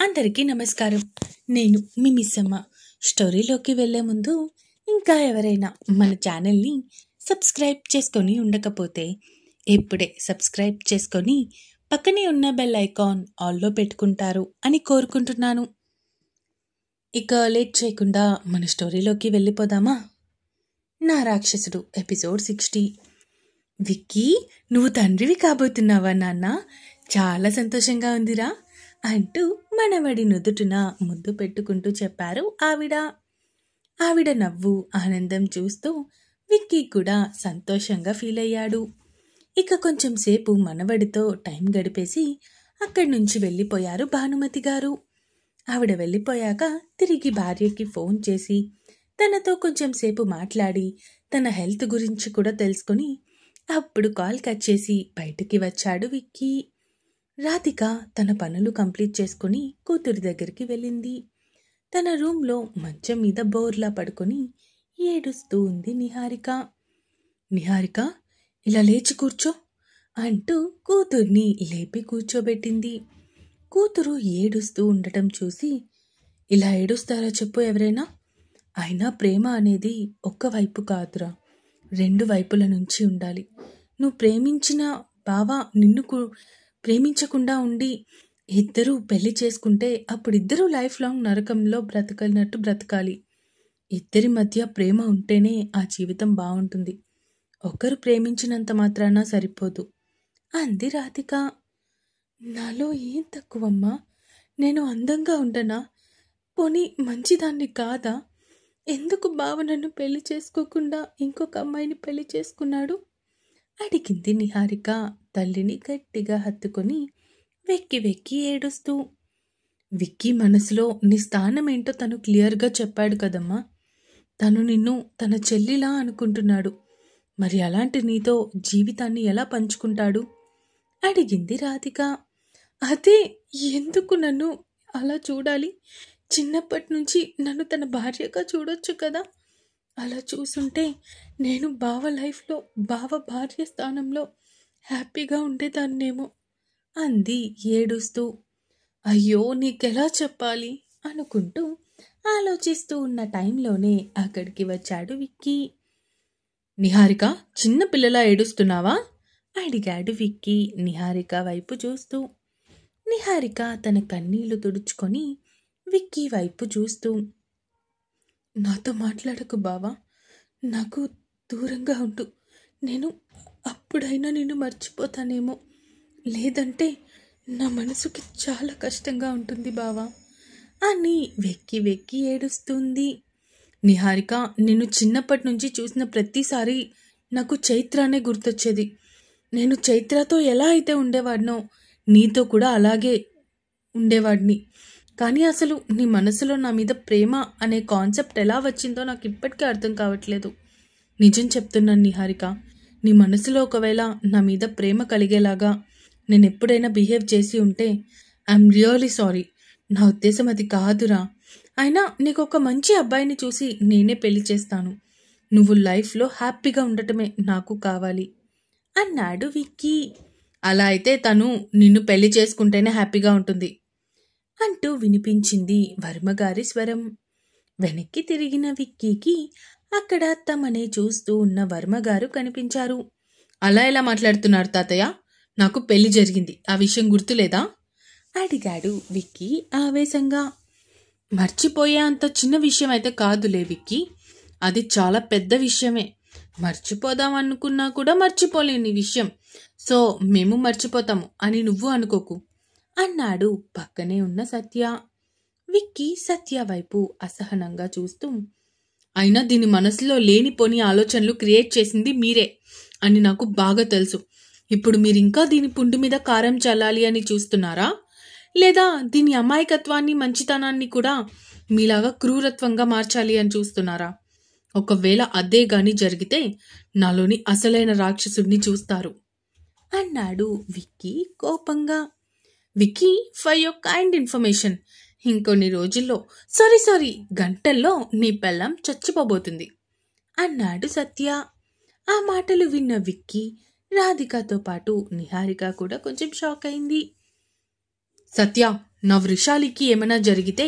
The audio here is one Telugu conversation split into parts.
అందరికీ నమస్కారం. నేను మీ మిస్సమ్మ. స్టోరీలోకి వెళ్ళే ముందు ఇంకా ఎవరైనా మన ఛానల్ని సబ్స్క్రైబ్ చేసుకొని ఉండకపోతే ఇప్పుడే సబ్స్క్రైబ్ చేసుకొని పక్కనే ఉన్న బెల్ ఐకాన్ ఆల్లో పెట్టుకుంటారు అని కోరుకుంటున్నాను. ఇక లేట్ చేయకుండా మన స్టోరీలోకి వెళ్ళిపోదామా? నా రాక్షసుడు ఎపిసోడ్ 60. విక్కీ, నువ్వు తండ్రివి కాబోతున్నావా నాన్న? చాలా సంతోషంగా ఉందిరా అంటూ మనవడి నుదుటిన ముద్దు పెట్టుకుంటూ చెప్పారు ఆవిడ నవ్వు ఆనందం చూస్తూ విక్కీ కూడా సంతోషంగా ఫీల్ అయ్యాడు. ఇక కొంచెం సేపు మనవడితో టైం గడిపేసి అక్కడి నుంచి వెళ్ళిపోయారు భానుమతి గారు. ఆవిడ వెళ్ళిపోయాక తిరిగి భార్యకి ఫోన్ చేసి తనతో కొంచెం సేపు మాట్లాడి తన హెల్త్ గురించి కూడా తెలుసుకొని అప్పుడు కాల్ కట్ చేసి బయటికి వచ్చాడు విక్కీ. రాధిక తన పనులు కంప్లీట్ చేసుకుని కూతురి దగ్గరికి వెళ్ళింది. తన రూమ్లో మంచం మీద బోర్లా పడుకొని ఏడుస్తూ ఉంది నిహారిక, ఇలా లేచి కూర్చో అంటూ కూతుర్ని లేపి కూర్చోబెట్టింది. కూతురు ఏడుస్తూ ఉండటం చూసి, ఇలా ఏడుస్తారా చెప్పు ఎవరైనా? అయినా ప్రేమ అనేది ఒక్క వైపు కాదురా, 2 వైపుల నుంచి ఉండాలి. నువ్వు ప్రేమించిన బావ నిన్ను ప్రేమించకుండా ఉండి ఇద్దరూ పెళ్లి చేసుకుంటే అప్పుడు ఇద్దరూ లైఫ్ లాంగ్ నరకంలో బ్రతకాలి. ఇద్దరి మధ్య ప్రేమ ఉంటేనే ఆ జీవితం బాగుంటుంది. ఒకరు ప్రేమించినంత మాత్రాన సరిపోదు అంది రాధిక. నాలో ఏం తక్కువమ్మా? నేను అందంగా ఉండనా? పోనీ మంచిదాన్ని కాదా? ఎందుకు బావ నన్ను పెళ్లి చేసుకోకుండా ఇంకొక అమ్మాయిని పెళ్లి చేసుకున్నాడు? అడిగింది నిహారిక తల్లిని గట్టిగా హత్తుకొని వెక్కి వెక్కి ఏడుస్తూ. విక్కీ మనసులో నీ స్థానం ఏంటో తను క్లియర్గా చెప్పాడు కదమ్మా. తను నిన్ను తన చెల్లిలా అనుకుంటున్నాడు. మరి అలాంటి నీతో జీవితాన్ని ఎలా పంచుకుంటాడు? అడిగింది రాధిక. అదే, ఎందుకు నన్ను అలా చూడాలి? చిన్నప్పటి నుంచి నన్ను తన భార్యగా చూడొచ్చు కదా. అలా చూసుంటే నేను బావ లైఫ్లో బావ భార్య స్థానంలో హ్యాపీగా ఉండేదాన్నేమో అంది ఏడుస్తూ. అయ్యో, నీకెలా చెప్పాలి అనుకుంటూ ఆలోచిస్తూ ఉన్న టైంలోనే అక్కడికి వచ్చాడు విక్కీ. నిహారిక, చిన్న పిల్లలా ఏడుస్తున్నావా? అడిగాడు విక్కీ నిహారిక వైపు చూస్తూ. నిహారిక తన కన్నీళ్లు తుడుచుకొని విక్కీ వైపు చూస్తూ, నాతో మాట్లాడకు బావా, నాకు దూరంగా ఉండు. నేను అప్పుడైనా నిన్ను మర్చిపోతానేమో, లేదంటే నా మనసుకి చాలా కష్టంగా ఉంటుంది బావా అని వెక్కి వెక్కి ఏడుస్తుంది. నిహారిక, నిన్ను చిన్నప్పటి నుంచి చూసిన ప్రతిసారి నాకు చైత్రానే గుర్తొచ్చేది. నేను చైత్రతో ఎలా అయితే ఉండేవాడినో నీతో కూడా అలాగే ఉండేవాడిని. కానీ అసలు నీ మనసులో నా మీద ప్రేమ అనే కాన్సెప్ట్ ఎలా వచ్చిందో నాకు ఇప్పటికీ అర్థం కావట్లేదు. నిజం చెప్తున్నాను నిహారిక, నీ మనసులో ఒకవేళ నా మీద ప్రేమ కలిగేలాగా నేను ఎప్పుడైనా బిహేవ్ చేసి ఉంటే ఐఎమ్ రియలీ సారీ. నా ఉద్దేశం అది కాదురా. అయినా నీకు ఒక మంచి అబ్బాయిని చూసి నేనే పెళ్లి చేస్తాను. నువ్వు లైఫ్లో హ్యాపీగా ఉండటమే నాకు కావాలి అన్నాడు విక్కీ. అలా అయితే తను నిన్ను పెళ్లి చేసుకుంటేనే హ్యాపీగా ఉంటుంది అంటూ వినిపించింది వర్మగారి స్వరం. వెనక్కి తిరిగిన విక్కీకి అక్కడ తమనే చూస్తూ ఉన్న వర్మగారు కనిపించారు. అలా ఎలా మాట్లాడుతున్నారు తాతయ్య? నాకు పెళ్లి జరిగింది, ఆ విషయం గుర్తులేదా? అడిగాడు విక్కీ ఆవేశంగా. మర్చిపోయే అంత చిన్న విషయం అయితే కాదులే విక్కీ, అది చాలా పెద్ద విషయమే. మర్చిపోదాం అనుకున్నా కూడా మర్చిపోలేని విషయం. సో మేము మర్చిపోతాము అని నువ్వు అనుకోకు అన్నాడు పక్కనే ఉన్న సత్య. విక్కీ సత్య వైపు అసహనంగా చూస్తూ, అయినా దీని మనసులో లేనిపోని ఆలోచనలు క్రియేట్ చేసింది మీరే అని నాకు బాగా తెలుసు. ఇప్పుడు మీరింకా దీని పుండు మీద కారం చల్లాలి అని చూస్తున్నారా? లేదా దీని అమాయకత్వాన్ని మంచితనాన్ని కూడా మీలాగా క్రూరత్వంగా మార్చాలి అని చూస్తున్నారా? ఒకవేళ అదే గాని జరిగితే నాలోని అసలైన రాక్షసుడిని చూస్తారు అన్నాడు విక్కీ కోపంగా. Vicky, for your kind information, ఇంకొన్ని రోజుల్లో సారీ గంటల్లో నీ పెళ్ళం చచ్చిపోబోతుంది అన్నాడు సత్య. ఆ మాటలు విన్న విక్కీ, రాధికతో పాటు నిహారిక కూడా కొంచెం షాక్ అయింది. సత్య, నా వృషాలికి ఏమైనా జరిగితే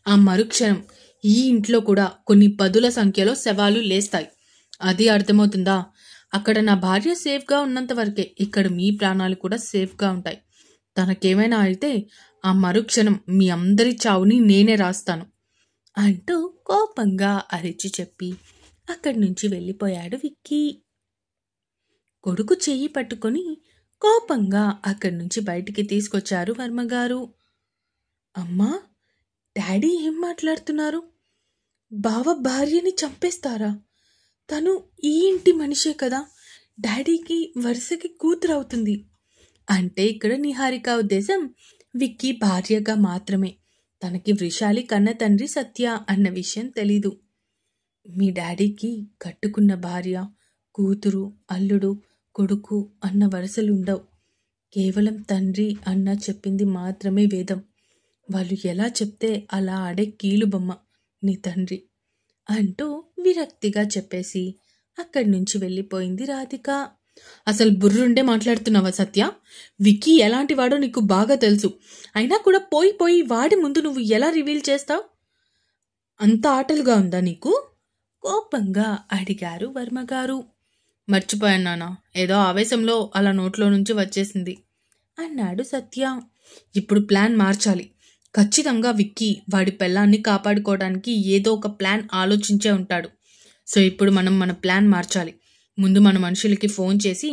ఆ మరుక్షణం ఈ ఇంట్లో కూడా కొన్ని పదుల సంఖ్యలో శవాలు లేస్తాయి. అది అర్థమవుతుందా? అక్కడ నా భార్య సేఫ్గా ఉన్నంత వరకే ఇక్కడ మీ ప్రాణాలు కూడా సేఫ్గా ఉంటాయి. తనకేమైనా అయితే ఆ మరుక్షణం మీ అందరి చావుని నేనే రాస్తాను అంటూ కోపంగా అరిచి చెప్పి అక్కడి నుంచి వెళ్ళిపోయాడు విక్కీ. కొడుకు చెయ్యి పట్టుకొని కోపంగా అక్కడి నుంచి బయటికి తీసుకొచ్చారు వర్మగారు. అమ్మా, డాడీ ఏం మాట్లాడుతున్నారు? బావ భార్యని చంపేస్తారా? తను ఈ ఇంటి మనిషే కదా, డాడీకి వరుసకి కూతురవుతుంది అంటే ఇక్కడ నిహారిక ఉద్దేశం విక్కీ భార్యగా మాత్రమే. తనకి వృషాలి కన్న తండ్రి సత్య అన్న విషయం తెలీదు. మీ డాడీకి కట్టుకున్న భార్య, కూతురు, అల్లుడు, కొడుకు అన్న వరుసలుండవు. కేవలం తండ్రి అన్న చెప్పింది మాత్రమే వేదం. వాళ్ళు ఎలా చెప్తే అలా ఆడే కీలుబొమ్మ నీ తండ్రి అంటూ విరక్తిగా చెప్పేసి అక్కడి నుంచి వెళ్ళిపోయింది రాధిక. అసలు బుర్రుండే మాట్లాడుతున్నావా సత్య? విక్కీ ఎలాంటి వాడో నీకు బాగా తెలుసు. అయినా కూడా పోయి వాడి ముందు నువ్వు ఎలా రివీల్ చేస్తావు? అంత ఆటలుగా ఉందా నీకు? కోపంగా అడిగారు వర్మగారు. మర్చిపోయాను నాన్న, ఏదో ఆవేశంలో అలా నోట్లో నుంచి వచ్చేసింది అన్నాడు సత్య. ఇప్పుడు ప్లాన్ మార్చాలి. ఖచ్చితంగా విక్కీ వాడి పెళ్ళాన్ని కాపాడుకోవడానికి ఏదో ఒక ప్లాన్ ఆలోచించే ఉంటాడు. సో ఇప్పుడు మనం మన ప్లాన్ మార్చాలి. ముందు మన మనుషులకి ఫోన్ చేసి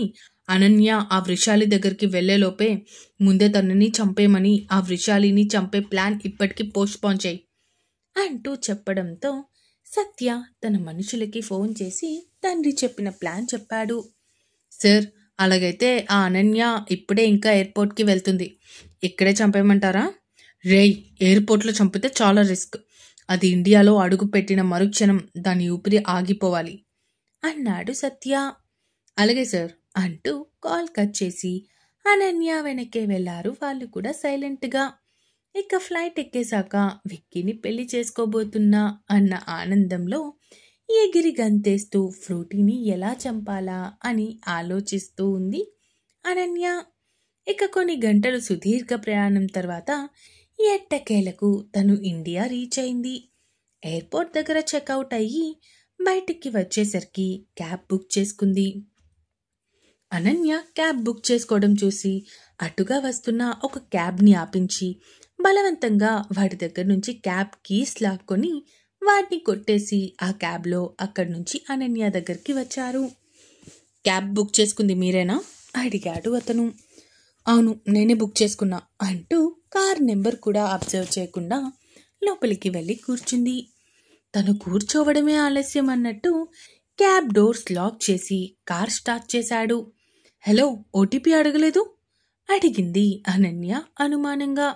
అనన్య ఆ వృషాలి దగ్గరికి వెళ్లేలోపే ముందే తనని చంపేమని ఆ వృషాలిని చంపే ప్లాన్ ఇప్పటికీ పోస్ట్పోన్ చేయి అంటూ చెప్పడంతో సత్య తన మనుషులకి ఫోన్ చేసి తండ్రి చెప్పిన ప్లాన్ చెప్పాడు. సార్, అలాగైతే ఆ అనన్య ఇప్పుడే ఇంకా ఎయిర్పోర్ట్కి వెళ్తుంది. ఇక్కడే చంపేయమంటారా? రేయ్, ఎయిర్పోర్ట్లో చంపితే చాలా రిస్క్. అది ఇండియాలో అడుగు పెట్టిన మరుక్షణం దాని ఊపిరి ఆగిపోవాలి అన్నాడు సత్య. అలాగే సార్ అంటూ కాల్ కట్ చేసి అనన్య వెనక్కే వెళ్లారు వాళ్ళు కూడా సైలెంట్గా. ఇక ఫ్లైట్ ఎక్కేశాక విక్కీని పెళ్లి చేసుకోబోతున్నా అన్న ఆనందంలో ఎగిరి గంతేస్తూ ఫ్రూటీని ఎలా చంపాలా అని ఆలోచిస్తూ ఉంది అనన్య. ఇక కొన్ని గంటలు సుదీర్ఘ ప్రయాణం తర్వాత ఎట్టకేలకు తను ఇండియా రీచ్ అయింది. ఎయిర్పోర్ట్ దగ్గర చెక్అవుట్ అయ్యి బయటికి వచ్చేసరికి క్యాబ్ బుక్ చేసుకుంది. అనన్య క్యాబ్ బుక్ చేసుకోవడం చూసి అటుగా వస్తున్న ఒక క్యాబ్ని ఆపించి బలవంతంగా వాడి దగ్గర నుంచి క్యాబ్ కీస్ లాక్కొని వాటిని కొట్టేసి ఆ క్యాబ్లో అక్కడి నుంచి అనన్య దగ్గరికి వచ్చారు. క్యాబ్ బుక్ చేసుకుంది మీరేనా? అడిగాడు అతను. అవును, నేనే బుక్ చేసుకున్నా అంటూ కార్ నెంబర్ కూడా అబ్జర్వ్ చేయకుండా లోపలికి వెళ్ళి కూర్చుంది. తను కూర్చోవడమే ఆలస్యం అన్నట్టు క్యాబ్ డోర్స్ లాక్ చేసి కార్ స్టార్ట్ చేశాడు. హలో, ఓటీపీ అడగలేదు? అడిగింది అనన్య అనుమానంగా.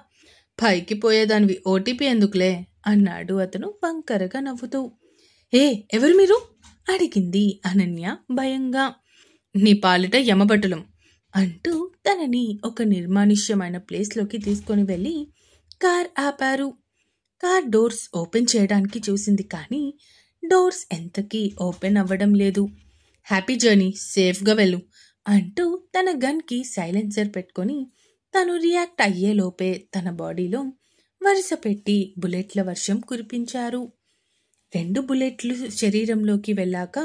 పైకి పోయేదానివి ఓటీపీ ఎందుకులే అన్నాడు అతను వంకరగా నవ్వుతూ. ఏ, ఎవరు మీరు? అడిగింది అనన్య భయంగా. నీ పాలిట యమబట్టులం అంటూ తనని ఒక నిర్మానుష్యమైన ప్లేస్లోకి తీసుకొని వెళ్ళి కార్ ఆపారు. కార్ డోర్స్ ఓపెన్ చేయడానికి చూసింది కానీ డోర్స్ ఎంతకీ ఓపెన్ అవ్వడం లేదు. హ్యాపీ జర్నీ, సేఫ్గా వెళ్ళు అంటూ తన గన్కి సైలెన్సర్ పెట్టుకొని తను రియాక్ట్ అయ్యేలోపే తన బాడీలో వరుస పెట్టి బుల్లెట్ల వర్షం కురిపించారు. 2 బుల్లెట్లు శరీరంలోకి వెళ్ళాక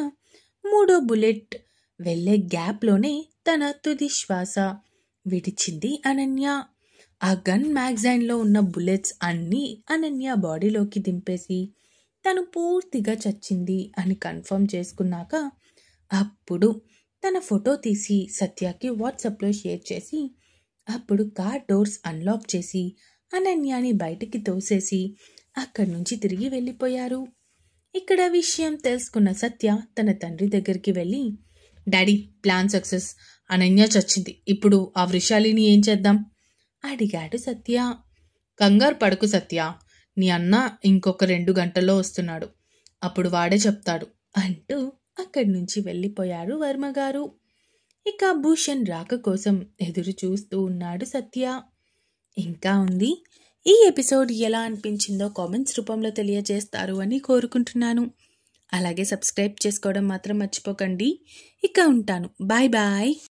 3వ బుల్లెట్ వెళ్లే గ్యాప్లోనే తన తుది శ్వాస విడిచింది అనన్య. ఆ గన్ మ్యాగజైన్లో ఉన్న బుల్లెట్స్ అన్నీ అనన్య బాడీలోకి దింపేసి తను పూర్తిగా చచ్చింది అని కన్ఫర్మ్ చేసుకున్నాక అప్పుడు తన ఫోటో తీసి సత్యకి వాట్సాప్లో షేర్ చేసి అప్పుడు కార్ డోర్స్ అన్లాక్ చేసి అనన్యాని బయటికి తోసేసి అక్కడి నుంచి తిరిగి వెళ్ళిపోయారు. ఇక్కడ విషయం తెలుసుకున్న సత్య తన తండ్రి దగ్గరికి వెళ్ళి, డాడీ, ప్లాన్ సక్సెస్, అనన్య చచ్చింది, ఇప్పుడు ఆ వృషాలిని ఏం చేద్దాం అడిగాడు సత్య. కంగారు పడకు సత్య, నీ అన్న ఇంకొక 2 గంటల్లో వస్తున్నాడు, అప్పుడు వాడే చెప్తాడు అంటూ అక్కడి నుంచి వెళ్ళిపోయారు వర్మగారు. ఇక భూషణ్ రాక కోసం ఎదురు చూస్తూ ఉన్నాడు సత్య. ఇంకా ఉంది. ఈ ఎపిసోడ్ ఎలా అనిపించిందో కామెంట్స్ రూపంలో తెలియజేస్తారు అని కోరుకుంటున్నాను. అలాగే సబ్స్క్రైబ్ చేసుకోవడం మాత్రం మర్చిపోకండి. ఇక ఉంటాను. Bye bye.